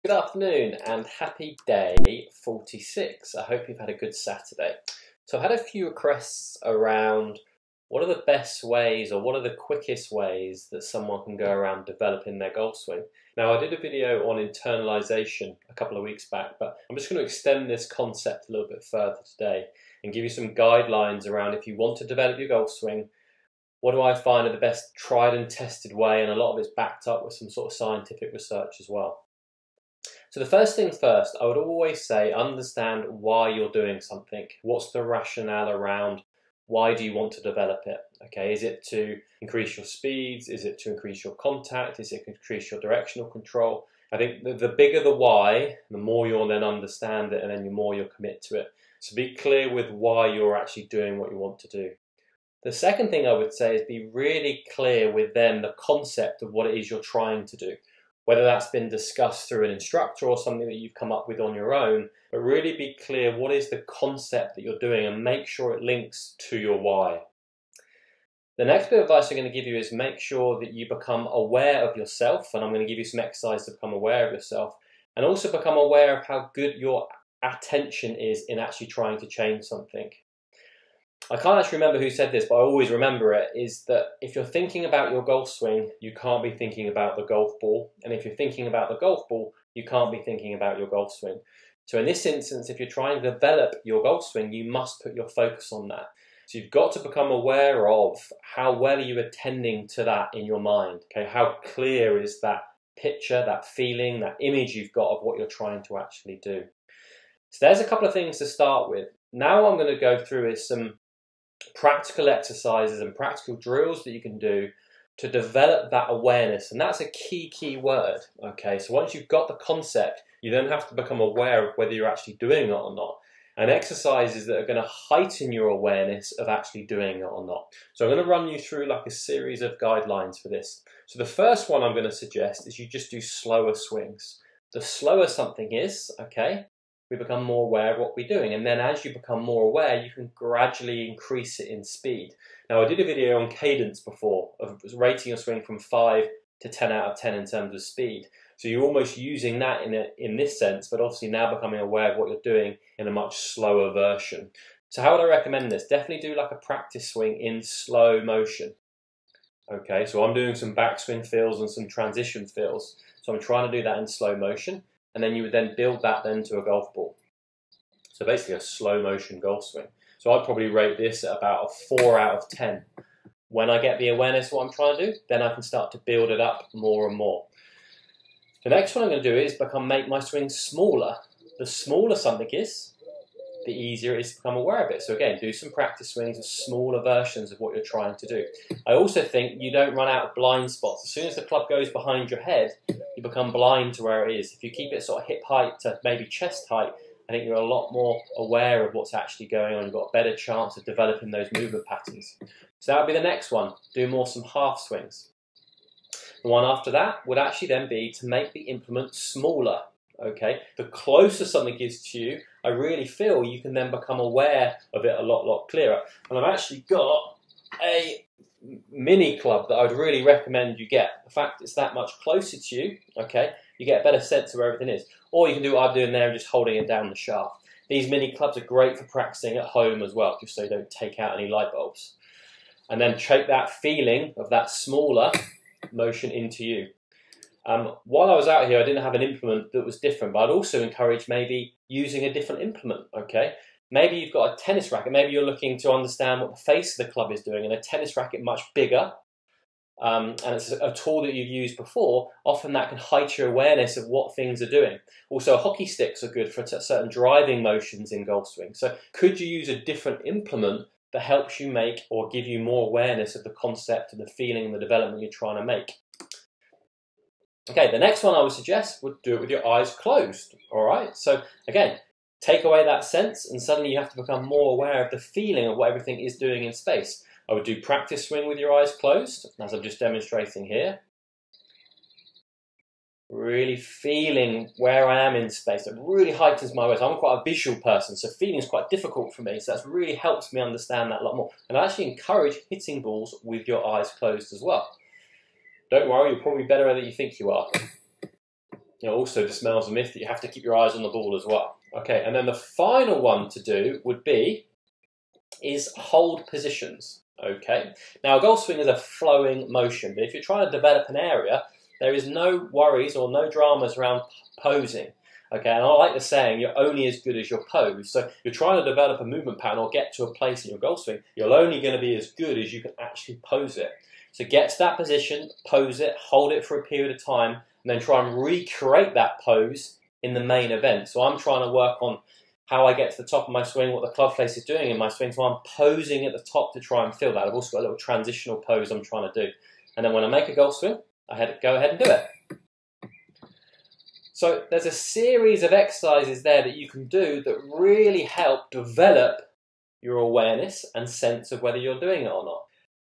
Good afternoon and happy day 46. I hope you've had a good Saturday. So I had a few requests around what are the best ways or what are the quickest ways that someone can go around developing their golf swing. Now I did a video on internalization a couple of weeks back, but I'm just going to extend this concept a little bit further today and give you some guidelines around if you want to develop your golf swing. What do I find are the best tried and tested way, and a lot of it's backed up with some sort of scientific research as well. So the first things first, I would always say understand why you're doing something. What's the rationale around why do you want to develop it? Okay, is it to increase your speeds? Is it to increase your contact? Is it to increase your directional control? I think the bigger the why, the more you'll then understand it and then the more you'll commit to it. So be clear with why you're actually doing what you want to do. The second thing I would say is be really clear with then the concept of what it is you're trying to do. Whether that's been discussed through an instructor or something that you've come up with on your own, but really be clear what is the concept that you're doing and make sure it links to your why. The next bit of advice I'm going to give you is make sure that you become aware of yourself, and I'm going to give you some exercises to become aware of yourself, and also become aware of how good your attention is in actually trying to change something. I can't actually remember who said this, but I always remember it, is that if you're thinking about your golf swing, you can't be thinking about the golf ball. And if you're thinking about the golf ball, you can't be thinking about your golf swing. So in this instance, if you're trying to develop your golf swing, you must put your focus on that. So you've got to become aware of how well are you attending to that in your mind. Okay, how clear is that picture, that feeling, that image you've got of what you're trying to actually do. So there's a couple of things to start with. Now what I'm going to go through is some practical exercises and practical drills that you can do to develop that awareness, and that's a key word. Okay, so once you've got the concept, you then have to become aware of whether you're actually doing it or not, and exercises that are going to heighten your awareness of actually doing it or not. So I'm going to run you through like a series of guidelines for this. So the first one I'm going to suggest is you just do slower swings. The slower something is, okay, we become more aware of what we're doing, and then as you become more aware, you can gradually increase it in speed. Now I did a video on cadence before, of rating your swing from 5 to 10 out of 10 in terms of speed. So you're almost using that in this sense, but obviously now becoming aware of what you're doing in a much slower version. So how would I recommend this? Definitely do like a practice swing in slow motion. Okay, so I'm doing some backswing feels and some transition feels. So I'm trying to do that in slow motion. And then you would then build that then to a golf ball. So basically a slow motion golf swing. So I'd probably rate this at about a 4 out of 10. When I get the awareness of what I'm trying to do, then I can start to build it up more and more. The next one I'm going to do is make my swing smaller. The smaller something is, the easier it is to become aware of it. So again, do some practice swings of smaller versions of what you're trying to do. I also think you don't run out of blind spots. As soon as the club goes behind your head, you become blind to where it is. If you keep it sort of hip height to maybe chest height, I think you're a lot more aware of what's actually going on. You've got a better chance of developing those movement patterns. So that would be the next one. Do some half swings. The one after that would actually then be to make the implement smaller. Okay, the closer something is to you, I really feel you can then become aware of it a lot clearer. And I've actually got a mini club that I'd really recommend you get. The fact it's that much closer to you, okay, you get a better sense of where everything is. Or you can do what I'm doing there and just holding it down the shaft. These mini clubs are great for practicing at home as well, just so you don't take out any light bulbs. And then take that feeling of that smaller motion into you. While I was out here, I didn't have an implement that was different, but I'd also encourage maybe using a different implement, okay? Maybe you've got a tennis racket, maybe you're looking to understand what the face of the club is doing, and a tennis racket much bigger, and it's a tool that you've used before, often that can heighten your awareness of what things are doing. Also, hockey sticks are good for certain driving motions in golf swing. So could you use a different implement that helps you make or give you more awareness of the concept and the feeling and the development you're trying to make? Okay, the next one I would suggest would do it with your eyes closed. All right, so again, take away that sense and suddenly you have to become more aware of the feeling of what everything is doing in space. I would do practice swing with your eyes closed, as I'm just demonstrating here. Really feeling where I am in space. It really heightens my awareness. I'm quite a visual person, so feeling is quite difficult for me, so that really helps me understand that a lot more. And I actually encourage hitting balls with your eyes closed as well. Don't worry, you're probably better than you think you are. also dispels the myth that you have to keep your eyes on the ball as well. Okay, and then the final one to do would be is hold positions. Okay, now a golf swing is a flowing motion, but if you're trying to develop an area, there is no worries or no dramas around posing. Okay, and I like the saying, you're only as good as your pose. So you're trying to develop a movement pattern or get to a place in your golf swing, you're only going to be as good as you can actually pose it. So get to that position, pose it, hold it for a period of time, and then try and recreate that pose in the main event. So I'm trying to work on how I get to the top of my swing, what the club face is doing in my swing, so I'm posing at the top to try and feel that. I've also got a little transitional pose I'm trying to do. And then when I make a golf swing, I go ahead and do it. So there's a series of exercises there that you can do that really help develop your awareness and sense of whether you're doing it or not.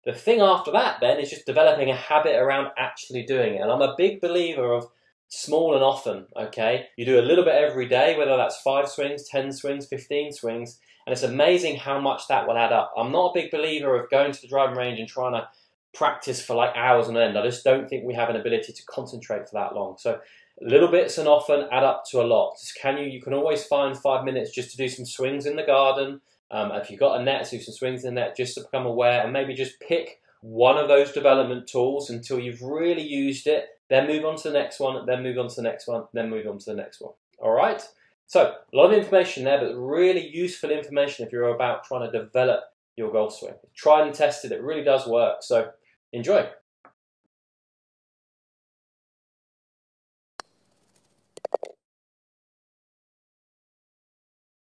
The thing after that then is just developing a habit around actually doing it. And I'm a big believer of small and often, okay? You do a little bit every day, whether that's 5 swings, 10 swings, 15 swings, and it's amazing how much that will add up. I'm not a big believer of going to the driving range and trying to practice for like hours on end. I just don't think we have an ability to concentrate for that long. So little bits and often add up to a lot. You can always find 5 minutes just to do some swings in the garden. If you've got a net, do some swings in the net just to become aware, and maybe just pick one of those development tools until you've really used it, then move on to the next one, then move on to the next one, then move on to the next one. All right? So a lot of information there, but really useful information if you're about trying to develop your golf swing. Tried and tested, it really does work. So enjoy.